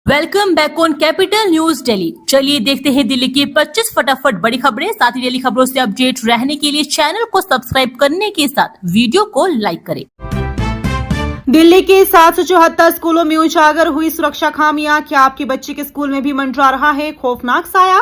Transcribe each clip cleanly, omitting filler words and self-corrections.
Welcome back on capital news Delhi. चलिए देखते हैं दिल्ली की 25 फटाफट बड़ी खबरें। साथ ही डेली खबरों से अपडेट रहने के लिए चैनल को सब्सक्राइब करने के साथ वीडियो को लाइक करें। दिल्ली के 774 स्कूलों में उजागर हुई सुरक्षा खामियां। क्या आपके बच्चे के स्कूल में भी मंडरा रहा है खौफनाक साया?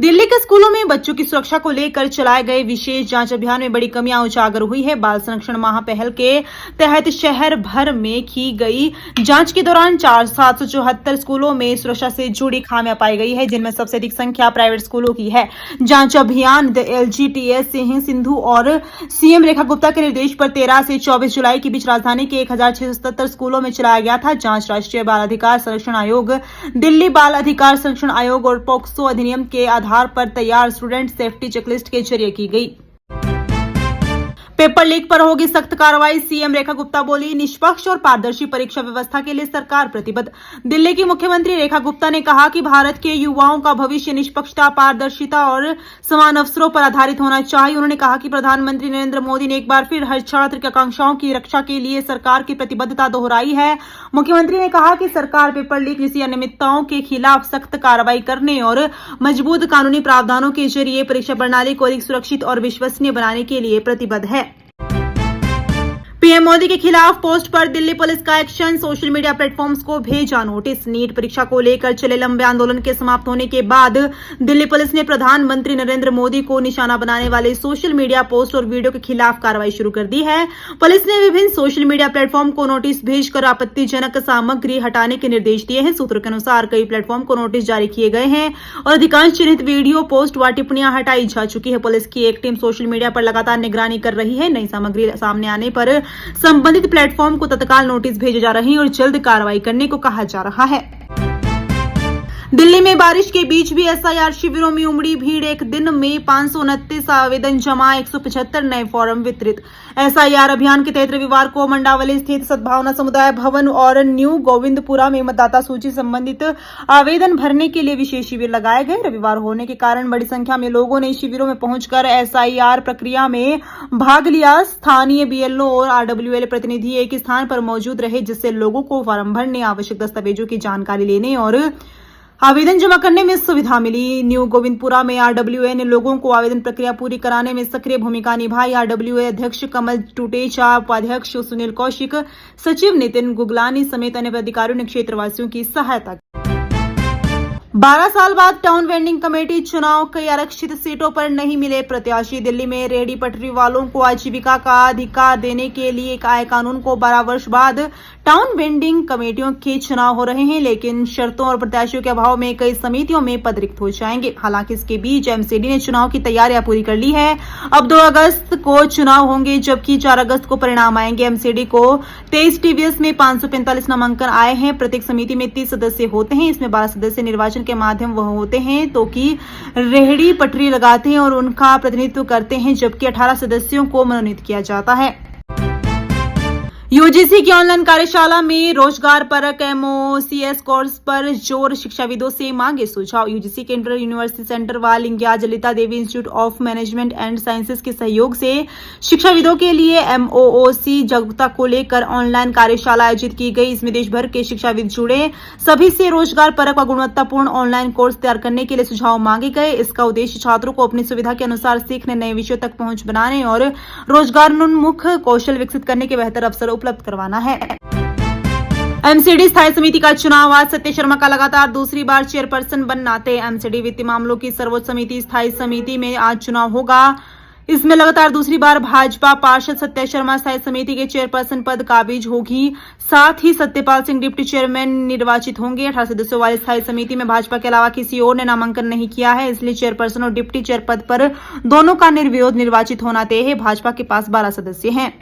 दिल्ली के स्कूलों में बच्चों की सुरक्षा को लेकर चलाए गए विशेष जांच अभियान में बड़ी कमियां उजागर हुई है। बाल संरक्षण माह पहल के तहत शहर भर में की गई जांच के दौरान 774 स्कूलों में सुरक्षा से जुड़ी खामियां पाई गई है, जिनमें सबसे अधिक संख्या प्राइवेट स्कूलों की है। जांच अभियान LGTS सिंह सिंधु और CM रेखा गुप्ता के निर्देश पर 13 से 24 जुलाई के बीच राजधानी के 1677 स्कूलों में चलाया गया था। जांच राष्ट्रीय बाल अधिकार संरक्षण आयोग, दिल्ली बाल अधिकार संरक्षण आयोग और पोक्सो अधिनियम के आधार पर तैयार स्टूडेंट सेफ्टी चेकलिस्ट के जरिए की गई। पेपर लीक पर होगी सख्त कार्रवाई। CM रेखा गुप्ता बोली, निष्पक्ष और पारदर्शी परीक्षा व्यवस्था के लिए सरकार प्रतिबद्ध। दिल्ली की मुख्यमंत्री रेखा गुप्ता ने कहा कि भारत के युवाओं का भविष्य निष्पक्षता, पारदर्शिता और समान अवसरों पर आधारित होना चाहिए। उन्होंने कहा कि प्रधानमंत्री नरेंद्र मोदी ने एक बार फिर हर छात्र की आकांक्षाओं की रक्षा के लिए सरकार की प्रतिबद्धता दोहराई है। मुख्यमंत्री ने कहा कि सरकार पेपर लीक जैसी अनियमितताओं के खिलाफ सख्त कार्रवाई करने और मजबूत कानूनी प्रावधानों के जरिए परीक्षा प्रणाली को अधिक सुरक्षित और विश्वसनीय बनाने के लिए प्रतिबद्ध है। पीएम मोदी के खिलाफ पोस्ट पर दिल्ली पुलिस का एक्शन। सोशल मीडिया प्लेटफॉर्म्स को भेजा नोटिस। नीट परीक्षा को लेकर चले लंबे आंदोलन के समाप्त होने के बाद दिल्ली पुलिस ने प्रधानमंत्री नरेंद्र मोदी को निशाना बनाने वाले सोशल मीडिया पोस्ट और वीडियो के खिलाफ कार्रवाई शुरू कर दी है। पुलिस ने विभिन्न सोशल मीडिया प्लेटफॉर्म को नोटिस भेजकर आपत्तिजनक सामग्री हटाने के निर्देश दिए हैं। सूत्रों के अनुसार कई प्लेटफॉर्म को नोटिस जारी किए गए हैं और अधिकांश चिन्हित वीडियो, पोस्ट व टिप्पणियां हटाई जा चुकी है। पुलिस की एक टीम सोशल मीडिया पर लगातार निगरानी कर रही है। नई सामग्री सामने आने पर संबंधित प्लेटफॉर्म को तत्काल नोटिस भेजे जा रहे हैं और जल्द कार्रवाई करने को कहा जा रहा है। दिल्ली में बारिश के बीच भी SIR शिविरों में उमड़ी भीड़। एक दिन में 529 आवेदन जमा, 175 नए फॉर्म वितरित। SIR अभियान के तहत रविवार को मंडावली स्थित सद्भावना समुदाय भवन और न्यू गोविंदपुरा में मतदाता सूची संबंधित आवेदन भरने के लिए विशेष शिविर लगाए गए। रविवार होने के कारण बड़ी संख्या में लोगों ने शिविरों में पहुंचकर SIR प्रक्रिया में भाग लिया। स्थानीय BLO और RWL प्रतिनिधि एक स्थान पर मौजूद रहे, जिससे लोगों को फॉर्म भरने, आवश्यक दस्तावेजों की जानकारी लेने और आवेदन जमा करने में सुविधा मिली। न्यू गोविंदपुरा में RWA ने लोगों को आवेदन प्रक्रिया पूरी कराने में सक्रिय भूमिका निभाई। RWA अध्यक्ष कमल टूटेचा, उपाध्यक्ष सुनील कौशिक, सचिव नितिन गुगलानी समेत अन्य अधिकारियों ने क्षेत्रवासियों की सहायता की। 12 साल बाद टाउन वेंडिंग कमेटी चुनाव, कई आरक्षित सीटों पर नहीं मिले प्रत्याशी। दिल्ली में रेहड़ी पटरी वालों को आजीविका का अधिकार देने के लिए एक आय कानून को 12 वर्ष बाद टाउन वेंडिंग कमेटियों के चुनाव हो रहे हैं, लेकिन शर्तों और प्रत्याशियों के अभाव में कई समितियों में पद रिक्त हो जाएंगे। हालांकि इसके बीच MCD ने चुनाव की तैयारियां पूरी कर ली है। अब 2 अगस्त को चुनाव होंगे, जबकि 4 अगस्त को परिणाम आएंगे। MCD को 23 TVS में 545 नामांकन आए हैं। प्रत्येक समिति में 30 सदस्य होते हैं। इसमें 12 सदस्य निर्वाचन के माध्यम वह होते हैं तो कि रेहड़ी पटरी लगाते हैं और उनका प्रतिनिधित्व करते हैं, जबकि 18 सदस्यों को मनोनीत किया जाता है। UGC की ऑनलाइन कार्यशाला में रोजगार परक MOCS कोर्स पर जोर, शिक्षाविदों से मांगे सुझाव। UGC के इंटर यूनिवर्सिटी सेंटर व लिंगियाज Lalita Devi institute of management and sciences के सहयोग से शिक्षाविदों के लिए MOOC जागरूकता को लेकर ऑनलाइन कार्यशाला आयोजित की गई। इसमें देश भर के शिक्षाविद जुड़े। सभी से रोजगार परक व गुणवत्तापूर्ण ऑनलाइन कोर्स तैयार करने के लिए सुझाव मांगे गए। इसका उद्देश्य छात्रों को अपनी सुविधा के अनुसार सीखने, नए विषयों तक पहुंच बनाने और रोजगारोन्मुख कौशल विकसित करने के बेहतर अवसर उपलब्ध करवाना है। MCD स्थायी समिति का चुनाव आज। सत्य शर्मा का लगातार दूसरी बार चेयरपर्सन बननाते। MCD वित्तीय मामलों की सर्वोच्च समिति स्थायी समिति में आज चुनाव होगा। इसमें लगातार दूसरी बार भाजपा पार्षद सत्य शर्मा स्थायी समिति के चेयरपर्सन पद काबिज होगी। साथ ही सत्यपाल सिंह डिप्टी चेयरमैन निर्वाचित होंगे। 18 सदस्यों वाली स्थायी समिति में भाजपा के अलावा किसी और ने नामांकन नहीं किया है, इसलिए चेयरपर्सन और डिप्टी चेयर पद पर दोनों का निर्विरोध निर्वाचित होना तय है। भाजपा के पास 12 सदस्य हैं।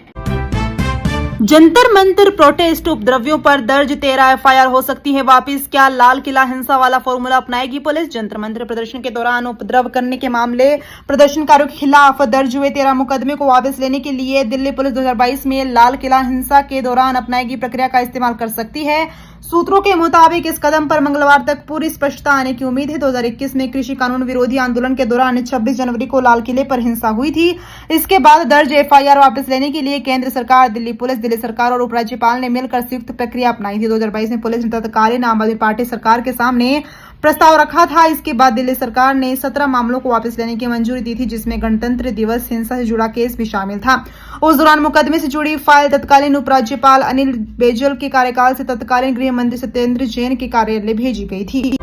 जंतर मंतर प्रोटेस्ट, उपद्रवियों पर दर्ज 13 FIR हो सकती है वापिस। क्या लाल किला हिंसा वाला फॉर्मूला अपनाएगी पुलिस? जंतर मंतर प्रदर्शन के दौरान उपद्रव करने के मामले प्रदर्शनकारियों के खिलाफ दर्ज हुए 13 मुकदमे को वापस लेने के लिए दिल्ली पुलिस 2022 में लाल किला हिंसा के दौरान अपनाएगी प्रक्रिया का इस्तेमाल कर सकती है। सूत्रों के मुताबिक इस कदम पर मंगलवार तक पूरी स्पष्टता आने की उम्मीद है। 2021 में कृषि कानून विरोधी आंदोलन के दौरान 26 जनवरी को लाल किले पर हिंसा हुई थी। इसके बाद दर्ज एफआईआर वापस लेने के लिए केंद्र सरकार, दिल्ली पुलिस, दिल्ली सरकार और उपराज्यपाल ने मिलकर संयुक्त प्रक्रिया अपनाई थी। 2022 में पुलिस ने तत्कालीन आम आदमी पार्टी सरकार के सामने प्रस्ताव रखा था। इसके बाद दिल्ली सरकार ने 17 मामलों को वापस लेने की मंजूरी दी थी, जिसमें गणतंत्र दिवस हिंसा से जुड़ा केस भी शामिल था। उस दौरान मुकदमे से जुड़ी फाइल तत्कालीन उपराज्यपाल अनिल बैजल के कार्यकाल से तत्कालीन गृह मंत्री सत्येंद्र जैन के कार्यालय भेजी गई थी।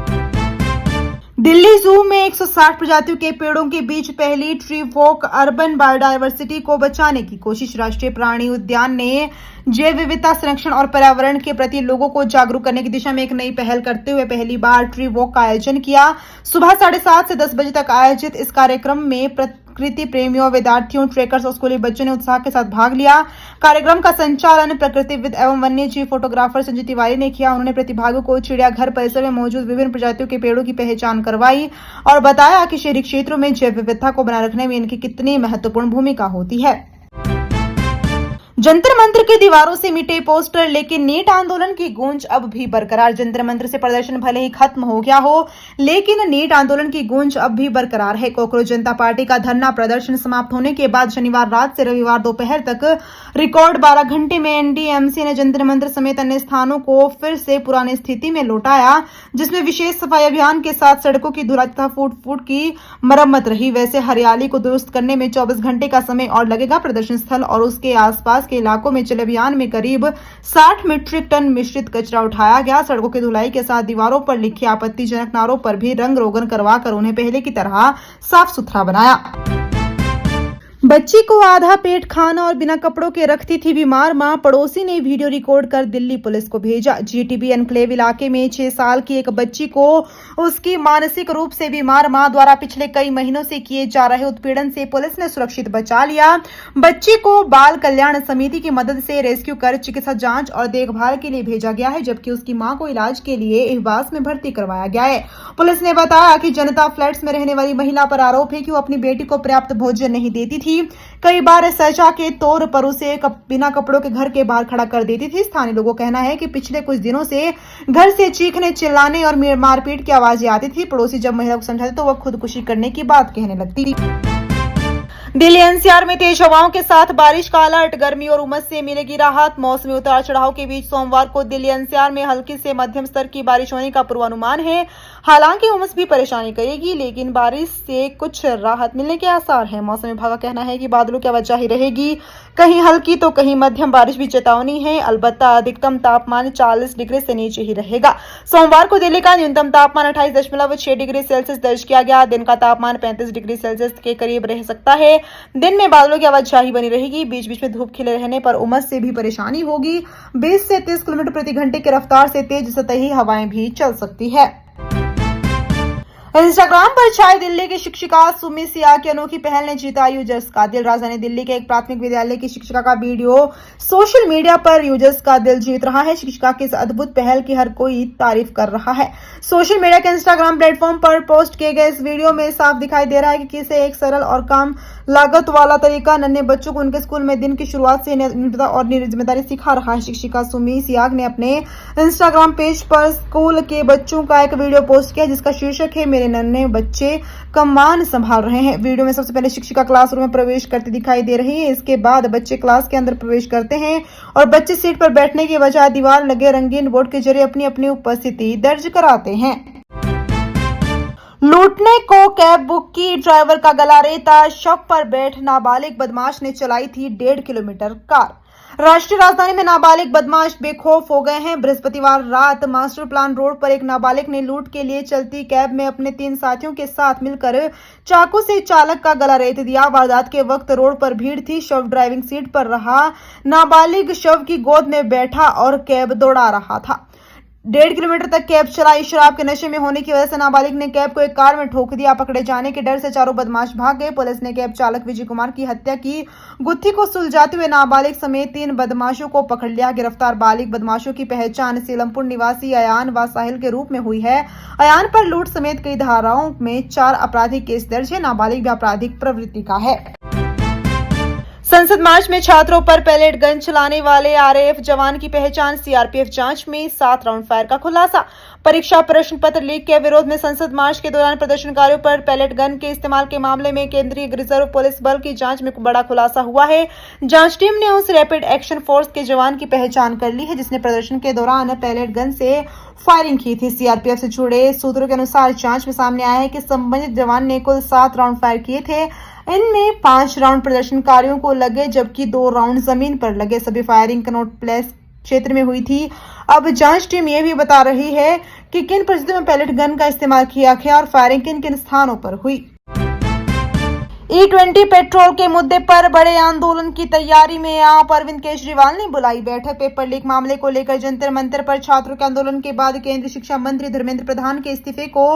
दिल्ली जू में 160 प्रजातियों के पेड़ों के बीच पहली ट्री वॉक अर्बन बायोडायवर्सिटी को बचाने की कोशिश। राष्ट्रीय प्राणी उद्यान ने जैव विविधता संरक्षण और पर्यावरण के प्रति लोगों को जागरूक करने की दिशा में एक नई पहल करते हुए पहली बार ट्री वॉक का आयोजन किया। सुबह 7:30 से 10 बजे तक आयोजित इस कार्यक्रम में प्रकृति प्रेमियों, विद्यार्थियों, ट्रेकर्स और स्कूली बच्चों ने उत्साह के साथ भाग लिया। कार्यक्रम का संचालन प्रकृतिविद एवं वन्य जीव फोटोग्राफर संजय तिवारी ने किया। उन्होंने प्रतिभागियों को चिड़ियाघर परिसर में मौजूद विभिन्न प्रजातियों के पेड़ों की पहचान करवाई और बताया कि शहरी क्षेत्रों में जैव विविधता को बनाए रखने में इनकी कितनी महत्वपूर्ण भूमिका होती है। जंतर मंत्र की दीवारों से मिटे पोस्टर, लेकिन नीट आंदोलन की गूंज अब भी बरकरार। जंतर मंत्र से प्रदर्शन भले ही खत्म हो गया हो, लेकिन नीट आंदोलन की गूंज अब भी बरकरार है। कॉकरोच जनता पार्टी का धरना प्रदर्शन समाप्त होने के बाद शनिवार रात से रविवार दोपहर तक रिकॉर्ड 12 घंटे में एनडीएमसी ने जंतर मंत्र समेत अन्य स्थानों को फिर से पुरानी स्थिति में लौटाया, जिसमें विशेष सफाई अभियान के साथ सड़कों की धुलाई तथा फुट की मरम्मत रही। वैसे हरियाली को दुरुस्त करने में 24 घंटे का समय और लगेगा। प्रदर्शन स्थल और उसके आसपास के इलाकों में चले अभियान में करीब 60 मीट्रिक टन मिश्रित कचरा उठाया गया। सड़कों की धुलाई के साथ दीवारों पर लिखे आपत्तिजनक नारों पर भी रंग रोगन करवाकर उन्हें पहले की तरह साफ सुथरा बनाया। बच्ची को आधा पेट खाना और बिना कपड़ों के रखती थी बीमार मां। पड़ोसी ने वीडियो रिकॉर्ड कर दिल्ली पुलिस को भेजा। जीटीबी एनक्लेव इलाके में 6 साल की एक बच्ची को उसकी मानसिक रूप से बीमार मां द्वारा पिछले कई महीनों से किए जा रहे उत्पीड़न से पुलिस ने सुरक्षित बचा लिया। बच्ची को बाल कल्याण समिति की मदद से रेस्क्यू कर चिकित्सा जांच और देखभाल के लिए भेजा गया है, जबकि उसकी मां को इलाज के लिए एहवास में भर्ती करवाया गया है। पुलिस ने बताया कि जनता फ्लैट्स में रहने वाली महिला पर आरोप है कि वो अपनी बेटी को पर्याप्त भोजन नहीं देती थी। कई बार सजा के तौर पर उसे बिना कपड़ों के घर के बाहर खड़ा कर देती थी। स्थानीय लोगों का कहना है कि पिछले कुछ दिनों से घर से चीखने, चिल्लाने और मारपीट की आवाजें आती थी। पड़ोसी जब महिला को समझाते तो वह खुदकुशी करने की बात कहने लगती थी। दिल्ली एनसीआर में तेज हवाओं के साथ बारिश का अलर्ट। गर्मी और उमस से मिलेगी राहत। मौसमी उतार चढ़ाव के बीच सोमवार को दिल्ली एनसीआर में हल्की से मध्यम स्तर की बारिश होने का पूर्वानुमान है। हालांकि उमस भी परेशानी करेगी, लेकिन बारिश से कुछ राहत मिलने के आसार हैं। मौसम विभाग का कहना है कि बादलों की आवाजाही रहेगी, कहीं हल्की तो कहीं मध्यम बारिश भी चेतावनी है। अलबत्ता अधिकतम तापमान 40 डिग्री से नीचे ही रहेगा। सोमवार को दिल्ली का न्यूनतम तापमान 28.6 डिग्री सेल्सियस दर्ज किया गया। दिन का तापमान 35 डिग्री सेल्सियस के करीब रह सकता है। दिन में बादलों की आवाजाही बनी रहेगी। बीच बीच में धूप खिले रहने पर उमस से भी परेशानी होगी। 20 से 30 किलोमीटर प्रति घंटे की रफ्तार से तेज सतही हवाएं भी चल सकती है। इंस्टाग्राम पर छाई दिल्ली की शिक्षिका सुमी सिया की अनोखी पहल ने जीता यूजर्स का दिल। राजधानी दिल्ली के एक प्राथमिक विद्यालय की शिक्षिका का वीडियो सोशल मीडिया पर यूजर्स का दिल जीत रहा है। शिक्षिका की इस अद्भुत पहल की हर कोई तारीफ कर रहा है। सोशल मीडिया के इंस्टाग्राम प्लेटफॉर्म पर पोस्ट किए गए इस वीडियो में साफ दिखाई दे रहा है कि कैसे एक सरल और कम लागत वाला तरीका नन्हे बच्चों को उनके स्कूल में दिन की शुरुआत से निरंतरता और जिम्मेदारी सिखा रहा है। शिक्षिका सुमी सियाग ने अपने इंस्टाग्राम पेज पर स्कूल के बच्चों का एक वीडियो पोस्ट किया, जिसका शीर्षक है मेरे नन्हे बच्चे कमान संभाल रहे हैं। वीडियो में सबसे पहले शिक्षिका क्लासरूम में प्रवेश करती दिखाई दे रही है। इसके बाद बच्चे क्लास के अंदर प्रवेश करते हैं और बच्चे सीट पर बैठने के बजाय दीवार लगे रंगीन बोर्ड के जरिए अपनी अपनी उपस्थिति दर्ज कराते हैं। लूटने को कैब बुक की, ड्राइवर का गला रेता, शव पर बैठ नाबालिग बदमाश ने चलाई थी 1.5 किलोमीटर कार। राष्ट्रीय राजधानी में नाबालिग बदमाश बेखौफ हो गए हैं। बृहस्पतिवार रात मास्टर प्लान रोड पर एक नाबालिग ने लूट के लिए चलती कैब में अपने 3 साथियों के साथ मिलकर चाकू से चालक का गला रेत दिया। वारदात के वक्त रोड पर भीड़ थी। शव ड्राइविंग सीट पर रहा। नाबालिग शव की गोद में बैठा और कैब दौड़ा रहा था। 1.5 किलोमीटर तक कैब चलाई। शराब के नशे में होने की वजह से नाबालिग ने कैब को एक कार में ठोक दिया। पकड़े जाने के डर से चारों बदमाश भाग गए। पुलिस ने कैब चालक विजय कुमार की हत्या की गुत्थी को सुलझाते हुए नाबालिग समेत 3 बदमाशों को पकड़ लिया। गिरफ्तार बालिग बदमाशों की पहचान सीलमपुर निवासी अयान व साहिल के रूप में हुई है। अयान पर लूट समेत कई धाराओं में 4 आपराधिक केस दर्ज है। नाबालिग भी आपराधिक प्रवृत्ति का है। संसद मार्च में छात्रों पर पैलेट गन चलाने वाले आरएएफ जवान की पहचान, सीआरपीएफ जांच में 7 राउंड फायर का खुलासा। परीक्षा प्रश्न पत्र लीक के विरोध में संसद मार्च के दौरान प्रदर्शनकारियों पर पैलेट गन के इस्तेमाल के मामले में केंद्रीय रिजर्व पुलिस बल की जांच में बड़ा खुलासा हुआ है। जांच टीम ने उस रैपिड एक्शन फोर्स के जवान की पहचान कर ली है जिसने प्रदर्शन के दौरान पैलेट गन से फायरिंग की थी। सीआरपीएफ से जुड़े सूत्रों के अनुसार जांच में सामने आया है कि संबंधित जवान ने कुल 7 राउंड फायर किए थे। इनमें 5 राउंड प्रदर्शनकारियों को लगे जबकि 2 राउंड जमीन पर लगे। सभी फायरिंग कनॉट प्लेस क्षेत्र में हुई थी। अब जांच टीम यह भी बता रही है कि किन परिस्थितियों में पैलेट गन का इस्तेमाल किया गया और फायरिंग किन किन स्थानों पर हुई। E20 पेट्रोल के मुद्दे पर बड़े आंदोलन की तैयारी में आप अरविंद केजरीवाल ने बुलाई बैठक। पेपर लीक मामले को लेकर जंतर मंतर पर छात्रों के आंदोलन के बाद केंद्रीय शिक्षा मंत्री धर्मेंद्र प्रधान के इस्तीफे को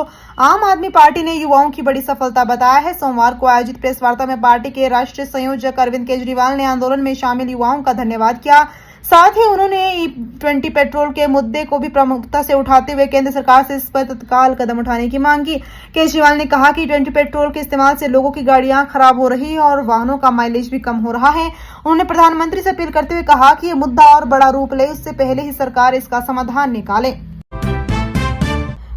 आम आदमी पार्टी ने युवाओं की बड़ी सफलता बताया है। सोमवार को आयोजित प्रेस वार्ता में पार्टी के राष्ट्रीय संयोजक अरविंद केजरीवाल ने आंदोलन में शामिल युवाओं का धन्यवाद किया। साथ ही उन्होंने E20 पेट्रोल के मुद्दे को भी प्रमुखता से उठाते हुए केंद्र सरकार से इस पर तत्काल कदम उठाने की मांग की। केजरीवाल ने कहा कि E20 पेट्रोल के इस्तेमाल से लोगों की गाड़ियां खराब हो रही है और वाहनों का माइलेज भी कम हो रहा है। उन्होंने प्रधानमंत्री से अपील करते हुए कहा कि ये मुद्दा और बड़ा रूप ले, उससे पहले ही सरकार इसका समाधान निकाले।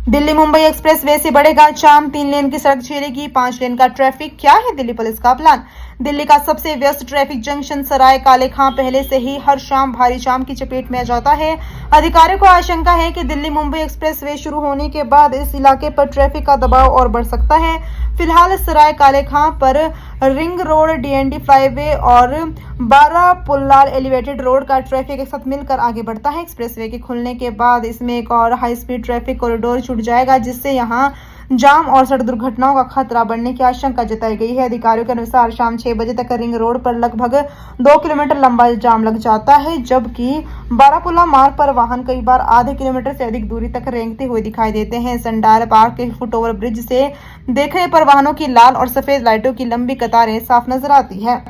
दिल्ली मुंबई एक्सप्रेस वे से बढ़ेगा जाम, 3 लेन की सड़क झेलेगी 5 लेन का ट्रैफिक। क्या है दिल्ली पुलिस का प्लान? दिल्ली का सबसे व्यस्त ट्रैफिक जंक्शन सराय काले खां पहले से ही हर शाम भारी जाम की चपेट में आ जाता है। अधिकारियों को आशंका है कि दिल्ली मुंबई एक्सप्रेस वे शुरू होने के बाद इस इलाके पर ट्रैफिक का दबाव और बढ़ सकता है। फिलहाल सराय काले खां पर रिंग रोड, डीएनडी फ्लाईवे और बारापुल्लाल एलिवेटेड रोड का ट्रैफिक एक साथ मिलकर आगे बढ़ता है। एक्सप्रेसवे के खुलने के बाद इसमें एक और हाई स्पीड ट्रैफिक कॉरिडोर छूट जाएगा जिससे यहां जाम और सड़क दुर्घटनाओं का खतरा बढ़ने की आशंका जताई गई है। अधिकारियों के अनुसार शाम 6 बजे तक रिंग रोड पर लगभग 2 किलोमीटर लंबा जाम लग जाता है, जबकि बारापुल्ला मार्ग पर वाहन कई बार आधे किलोमीटर से अधिक दूरी तक रेंगते हुए दिखाई देते हैं। सनडायर पार्क के फुटओवर ब्रिज से देखने पर वाहनों की लाल और सफेद लाइटों की लंबी कतारें साफ नजर आती है।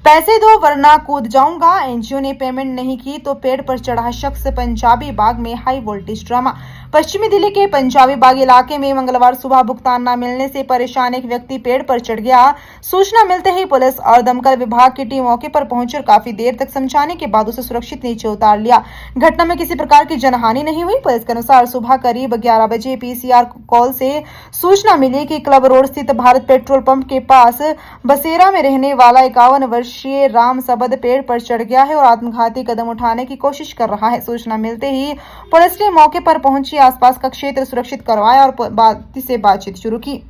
पैसे दो वरना कूद जाऊंगा, एनजीओ ने पेमेंट नहीं की तो पेड़ पर चढ़ा शख्स। पंजाबी बाग में हाई वोल्टेज ड्रामा। पश्चिमी दिल्ली के पंजाबी बाग इलाके में मंगलवार सुबह भुगतान न मिलने से परेशान एक व्यक्ति पेड़ पर चढ़ गया। सूचना मिलते ही पुलिस और दमकल विभाग की टीम मौके पर पहुंचकर काफी देर तक समझाने के बाद उसे सुरक्षित नीचे उतार लिया। घटना में किसी प्रकार की जनहानि नहीं हुई। पुलिस के अनुसार सुबह करीब 11 बजे पीसीआर कॉल से सूचना मिली कि क्लब रोड स्थित भारत पेट्रोल पंप के पास बसेरा में रहने वाला 51 वर्षीय राम सबद पेड़ पर चढ़ गया है और आत्मघाती कदम उठाने की कोशिश कर रहा है। सूचना मिलते ही पुलिस ने मौके पर पहुंची, आसपास का क्षेत्र सुरक्षित करवाया और बातचीत शुरू की।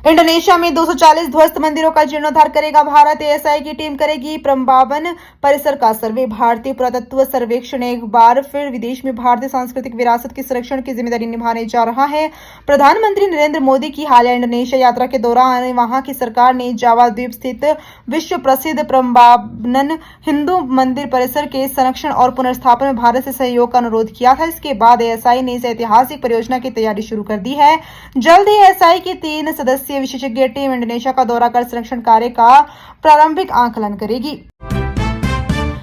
इंडोनेशिया में 240 ध्वस्त मंदिरों का जीर्णोद्धार करेगा भारत। एएसआई की टीम करेगी प्रम्बावन परिसर का सर्वे। भारतीय पुरातत्व सर्वेक्षण एक बार फिर विदेश में भारतीय सांस्कृतिक विरासत के संरक्षण की जिम्मेदारी निभाने जा रहा है। प्रधानमंत्री नरेंद्र मोदी की हालिया इंडोनेशिया यात्रा के दौरान वहां की सरकार ने जावा द्वीप स्थित विश्व प्रसिद्ध प्रम्बावन हिंदू मंदिर परिसर के संरक्षण और पुनर्स्थापन में भारत से सहयोग का अनुरोध किया था। इसके बाद एएसआई ने इस ऐतिहासिक परियोजना की तैयारी शुरू कर दी है। जल्द ही एएसआई की 3 सदस्यीय विशेषज्ञ टीम इंडोनेशिया का दौरा कर संरक्षण कार्य का प्रारंभिक आकलन करेगी।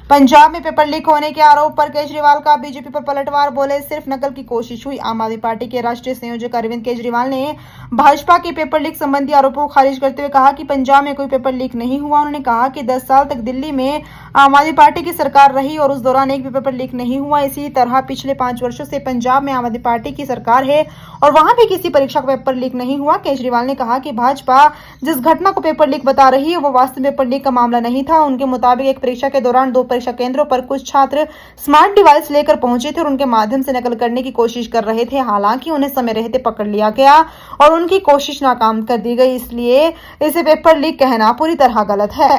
पंजाब में पेपर लीक होने के आरोप पर केजरीवाल का बीजेपी पर पलटवार, बोले सिर्फ नकल की कोशिश हुई। आम आदमी पार्टी के राष्ट्रीय संयोजक अरविंद केजरीवाल ने भाजपा के पेपर लीक संबंधी आरोपों को खारिज करते हुए कहा कि पंजाब में कोई पेपर लीक नहीं हुआ। उन्होंने कहा कि 10 साल तक दिल्ली में आम आदमी पार्टी की सरकार रही और उस दौरान एक भी पेपर लीक नहीं हुआ। इसी तरह पिछले 5 वर्षों से पंजाब में आम आदमी पार्टी की सरकार है और वहां भी किसी परीक्षा का पेपर लीक नहीं हुआ। केजरीवाल ने कहा कि भाजपा जिस घटना को पेपर लीक बता रही है वो वास्तव में पेपर लीक का मामला नहीं था। उनके मुताबिक एक परीक्षा के दौरान 2 परीक्षा केंद्रों पर कुछ छात्र स्मार्ट डिवाइस लेकर पहुंचे थे और उनके माध्यम से नकल करने की कोशिश कर रहे थे। हालांकि उन्हें समय रहते पकड़ लिया गया और उनकी कोशिश नाकाम कर दी गई, इसलिए इसे पेपर लीक कहना पूरी तरह गलत है।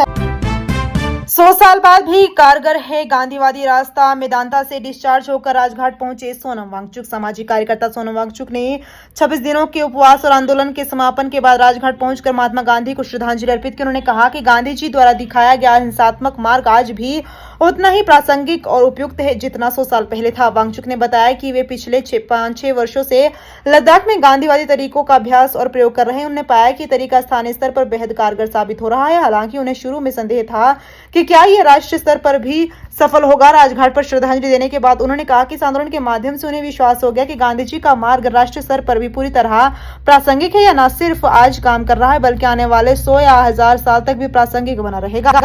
100 साल बाद भी कारगर है गांधीवादी रास्ता। मेदांता से डिस्चार्ज होकर राजघाट पहुंचे सोनम वांगचुक। सामाजिक कार्यकर्ता सोनम वांगचुक ने 26 दिनों के उपवास और आंदोलन के समापन के बाद राजघाट पहुंचकर महात्मा गांधी को श्रद्धांजलि अर्पित की। उन्होंने कहा कि गांधी जी द्वारा दिखाया गया हिंसात्मक मार्ग आज भी उतना ही प्रासंगिक और उपयुक्त है जितना 100 साल पहले था। वांगचुक ने बताया कि वे पिछले 5-6 वर्षों से लद्दाख में गांधीवादी तरीकों का अभ्यास और प्रयोग कर रहे हैं। उन्होंने पाया कि तरीका स्थानीय स्तर पर बेहद कारगर साबित हो रहा है। हालांकि उन्हें शुरू में संदेह था कि कि क्या ये राष्ट्रीय स्तर पर भी सफल होगा। राजघाट पर श्रद्धांजलि देने के बाद उन्होंने कहा कि इस आंदोलन के माध्यम से उन्हें विश्वास हो गया कि गांधी जी का मार्ग राष्ट्रीय स्तर पर भी पूरी तरह प्रासंगिक है। यह न सिर्फ आज काम कर रहा है बल्कि आने वाले 100 या 1000 साल तक भी प्रासंगिक बना रहेगा।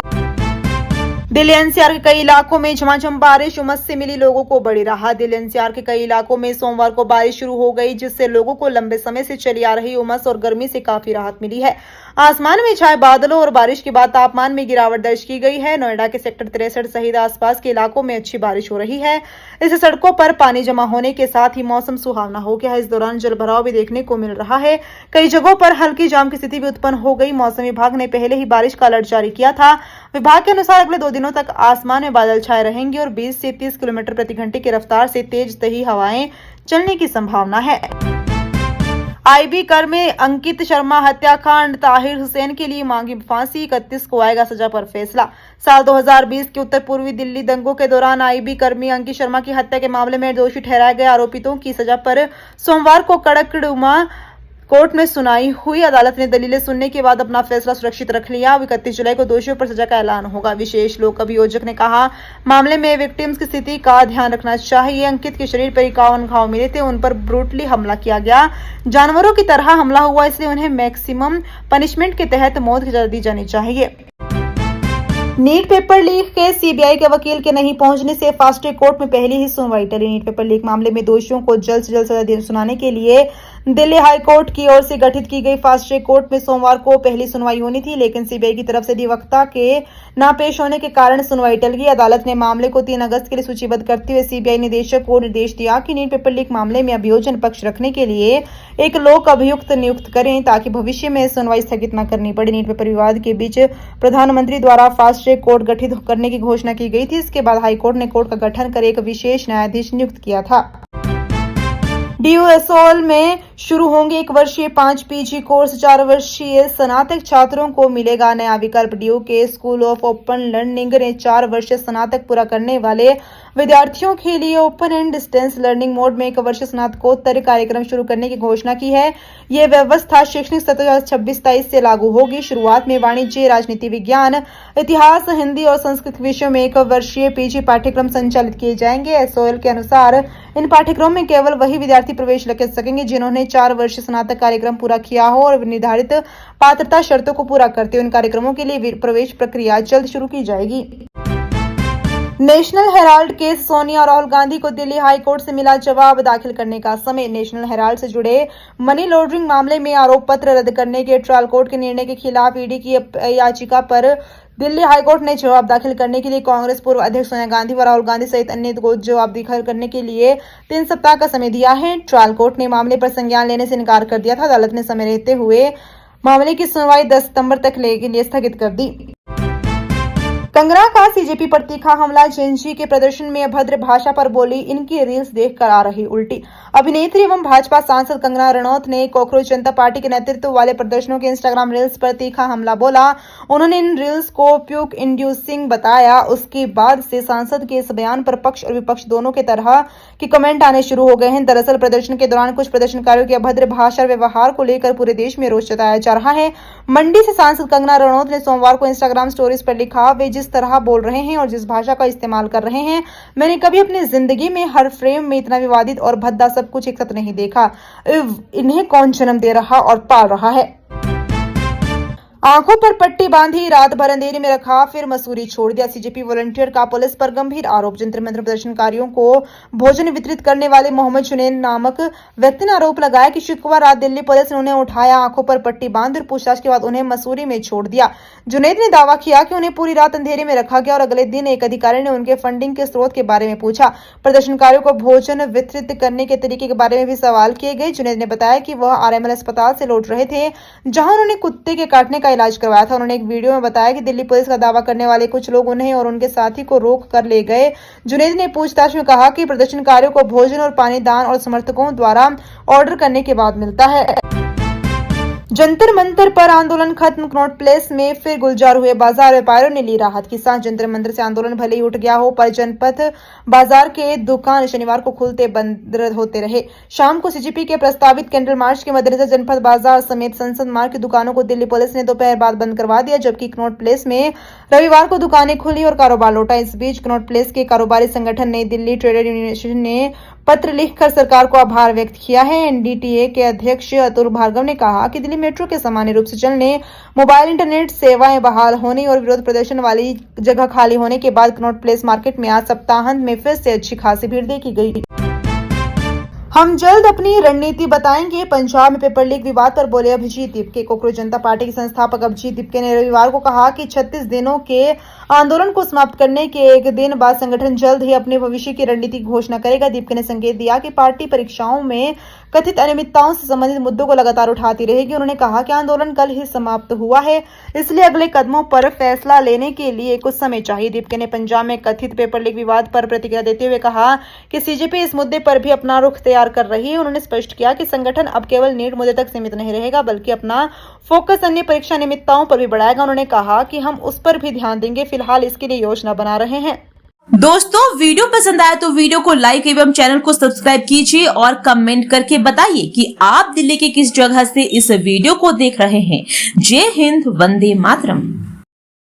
दिल्ली एनसीआर के कई इलाकों में झमाझम बारिश, उमस से मिली लोगों को बड़ी राहत। दिल्ली एनसीआर के कई इलाकों में सोमवार को बारिश शुरू हो गई, जिससे लोगों को लंबे समय से चली आ रही उमस और गर्मी से काफी राहत मिली है। आसमान में छाए बादलों और बारिश के बाद तापमान में गिरावट दर्ज की गई है। नोएडा के सेक्टर 63 सहित आसपास के इलाकों में अच्छी बारिश हो रही है। इससे सड़कों पर पानी जमा होने के साथ ही मौसम सुहावना हो गया है। इस दौरान जलभराव भी देखने को मिल रहा है। कई जगहों पर हल्की जाम की स्थिति भी उत्पन्न हो गई। मौसम विभाग ने पहले ही बारिश का अलर्ट जारी किया था। विभाग के अनुसार अगले 2 दिनों तक आसमान में बादल छाए रहेंगे और 20 से 30 किलोमीटर प्रति घंटे की रफ्तार से तेज तही हवाएं चलने की संभावना है। आईबी कर में अंकित शर्मा हत्याकांड, ताहिर हुसैन के लिए मांगी फांसी, 31 को आएगा सजा पर फैसला। साल 2020 के उत्तर पूर्वी दिल्ली दंगों के दौरान आईबी कर्मी अंकित शर्मा की हत्या के मामले में दोषी ठहराए गए आरोपितों की सजा पर सोमवार को कड़कड़ुमा कोर्ट में सुनाई हुई। अदालत ने दलीलें सुनने के बाद अपना फैसला सुरक्षित रख लिया। 31 जुलाई को दोषियों पर सजा का ऐलान होगा। विशेष लोक अभियोजक ने कहा, मामले में विक्टिम्स की स्थिति का ध्यान रखना चाहिए। अंकित के शरीर पर 51 घाव मिले थे। उन पर ब्रूटली हमला किया गया। जानवरों की तरह हमला हुआ, इसलिए उन्हें मैक्सिमम पनिशमेंट के तहत मौत की सजा दी जानी चाहिए। नीट पेपर लीक के सीबीआई के वकील के नहीं पहुंचने से फास्ट ट्रैक कोर्ट में पहली ही सुनवाई टली। नीट पेपर लीक मामले में दोषियों को जल्द से जल्द सजा सुनाने के लिए दिल्ली हाई कोर्ट की ओर से गठित की गई फास्ट ट्रैक कोर्ट में सोमवार को पहली सुनवाई होनी थी, लेकिन सीबीआई की तरफ से अधिवक्ता के न पेश होने के कारण सुनवाई टल गई। अदालत ने मामले को 3 अगस्त के लिए सूचीबद्ध करते हुए सीबीआई निदेशक को निर्देश दिया कि नीट पेपर लीक मामले में अभियोजन पक्ष रखने के लिए एक लोक अभियुक्त नियुक्त करें, ताकि भविष्य में सुनवाई स्थगित न करनी पड़े। नीट पेपर विवाद के बीच प्रधानमंत्री द्वारा फास्ट ट्रैक कोर्ट गठित करने की घोषणा की गई थी। इसके बाद हाईकोर्ट ने कोर्ट का गठन कर एक विशेष न्यायाधीश नियुक्त किया था। डीयूएसओल में शुरू होंगे 1 वर्षीय 5 पीजी कोर्स। 4 वर्षीय स्नातक छात्रों को मिलेगा नया विकल्प। डीयू के स्कूल ऑफ ओपन लर्निंग ने 4 वर्षीय स्नातक पूरा करने वाले विद्यार्थियों के लिए open and distance learning mode में 1 वर्षीय स्नातकोत्तर कार्यक्रम शुरू करने की घोषणा की है। यह व्यवस्था शैक्षणिक सत्र 26-27 से लागू होगी। शुरुआत में वाणिज्य, राजनीति विज्ञान, इतिहास, हिंदी और संस्कृत विषयों में 1 वर्षीय पीजी पाठ्यक्रम संचालित किए जाएंगे। एसओएल के अनुसार इन पाठ्यक्रमों में केवल वही विद्यार्थी प्रवेश ले सकेंगे जिन्होंने 4 वर्षीय स्नातक कार्यक्रम पूरा किया हो और निर्धारित पात्रता शर्तों को पूरा करते हुए इन कार्यक्रमों के लिए प्रवेश प्रक्रिया जल्द शुरू की जाएगी। नेशनल हेराल्ड केस, सोनिया और राहुल गांधी को दिल्ली हाई कोर्ट से मिला जवाब। दाखिल करने का समय। नेशनल हेराल्ड से जुड़े मनी लॉन्ड्रिंग मामले में आरोप पत्र रद्द करने के ट्रायल कोर्ट के निर्णय के खिलाफ ईडी की याचिका पर दिल्ली हाईकोर्ट ने जवाब दाखिल करने के लिए कांग्रेस पूर्व अध्यक्ष सोनिया गांधी व राहुल गांधी सहित अन्य को जवाब दाखिल करने के लिए 3 सप्ताह का समय दिया है। ट्रायल कोर्ट ने मामले पर संज्ञान लेने से इनकार कर दिया था। अदालत ने समय रहते हुए मामले की सुनवाई 10 सितंबर तक के लिए स्थगित कर दी। कंगना का सीजेपी पर तीखा हमला। जेएनजी के प्रदर्शन में अभद्र भाषा पर बोली, इनकी रील्स देखकर आ रही उल्टी। अभिनेत्री एवं भाजपा सांसद कंगना रनौत ने कॉकरोच जनता पार्टी के नेतृत्व वाले प्रदर्शनों के इंस्टाग्राम रील्स पर तीखा हमला बोला। उन्होंने इन रील्स को प्यूक इंड्यूसिंग बताया। उसके बाद से सांसद के इस बयान पर पक्ष और विपक्ष दोनों के तरह के कमेंट आने शुरू हो गए हैं। दरअसल प्रदर्शन के दौरान कुछ प्रदर्शनकारियों के अभद्र भाषा और व्यवहार को लेकर पूरे देश में रोष जताया जा रहा है। मंडी से सांसद कंगना रनौत ने सोमवार को इंस्टाग्राम स्टोरीज पर लिखा, वे जिस तरह बोल रहे हैं और जिस भाषा का इस्तेमाल कर रहे हैं, मैंने कभी अपनी जिंदगी में हर फ्रेम में इतना विवादित और भद्दा सब कुछ एक साथ नहीं देखा। इन्हें कौन जन्म दे रहा और पाल रहा है। आंखों पर पट्टी बांधी, रात भर अंधेरे में रखा, फिर मसूरी छोड़ दिया। सीजेपी वॉलंटियर का पुलिस पर गंभीर आरोप। जंतर मंतर प्रदर्शनकारियों को भोजन वितरित करने वाले मोहम्मद जुनैद नामक व्यक्ति ने आरोप लगाया कि शुक्रवार रात दिल्ली पुलिस ने उन्हें उठाया, आंखों पर पट्टी बांध और पूछताछ के बाद उन्हें मसूरी में छोड़ दिया। जुनैद ने दावा किया कि उन्हें पूरी रात अंधेरे में रखा गया और अगले दिन एक अधिकारी ने उनके फंडिंग के स्रोत के बारे में पूछा। प्रदर्शनकारियों को भोजन वितरित करने के तरीके के बारे में भी सवाल किए गए। जुनैद ने बताया कि वह आरएमएल अस्पताल से लौट रहे थे, जहां उन्होंने कुत्ते के काटने का इलाज करवाया था। उन्होंने एक वीडियो में बताया कि दिल्ली पुलिस का दावा करने वाले कुछ लोग उन्हें और उनके साथी को रोक कर ले गए। जुनैद ने पूछताछ में कहा कि प्रदर्शनकारियों को भोजन और पानी दान और समर्थकों द्वारा ऑर्डर करने के बाद मिलता है। जंतर मंतर पर आंदोलन खत्म, कनॉट प्लेस में फिर गुलजार हुए बाजार, व्यापारियों ने ली राहत के साथ। जंतर मंतर से आंदोलन भले ही उठ गया हो, पर जनपद बाजार के दुकान शनिवार को खुलते बंद होते रहे। शाम को सीजीपी के प्रस्तावित कैंडल मार्च के मद्देनजर जनपद बाजार समेत संसद मार्ग की दुकानों को दिल्ली पुलिस ने दोपहर बाद बंद करवा दिया, जबकि कनॉट प्लेस में रविवार को दुकानें खुली और कारोबार लौटा। इस बीच कनॉट प्लेस के कारोबारी संगठन नई दिल्ली ट्रेड यूनियन ने पत्र लिखकर सरकार को आभार व्यक्त किया है। एनडीटीए के अध्यक्ष अतुल भार्गव ने कहा कि दिल्ली मेट्रो के सामान्य रूप से चलने, मोबाइल इंटरनेट सेवाएं बहाल होने और विरोध प्रदर्शन वाली जगह खाली होने के बाद कनॉट प्लेस मार्केट में आज सप्ताहांत में फिर से अच्छी खासी भीड़ देखी गई। हम जल्द अपनी रणनीति बताएंगे, पंजाब में पेपर लीक विवाद पर बोले अभिजीत दीपके। कोकरोच जनता पार्टी के संस्थापक अभिजीत दीपके ने रविवार को कहा कि 36 दिनों के आंदोलन को समाप्त करने के एक दिन बाद संगठन जल्द ही अपने भविष्य की रणनीति की घोषणा करेगा। दीपके ने संकेत दिया कि पार्टी परीक्षाओं में कथित अनियमितताओं से संबंधित मुद्दों को लगातार उठाती रहेगी। उन्होंने कहा कि आंदोलन कल ही समाप्त हुआ है, इसलिए अगले कदमों पर फैसला लेने के लिए कुछ समय चाहिए। दीपके ने पंजाब में कथित पेपर लीक विवाद पर प्रतिक्रिया देते हुए कहा कि सीजेपी इस मुद्दे पर भी अपना रुख तैयार कर रही है। उन्होंने स्पष्ट किया कि संगठन अब केवल नीट मुद्दे तक सीमित नहीं रहेगा, बल्कि अपना फोकस अन्य परीक्षा नियमितताओं पर भी बढ़ाएगा। उन्होंने कहा कि हम उस पर भी ध्यान देंगे, फिलहाल इसके लिए योजना बना रहे हैं। दोस्तों, वीडियो पसंद आया तो वीडियो को लाइक एवं चैनल को सब्सक्राइब कीजिए और कमेंट करके बताइए कि आप दिल्ली के किस जगह से इस वीडियो को देख रहे हैं। जय हिंद, वंदे मातरम।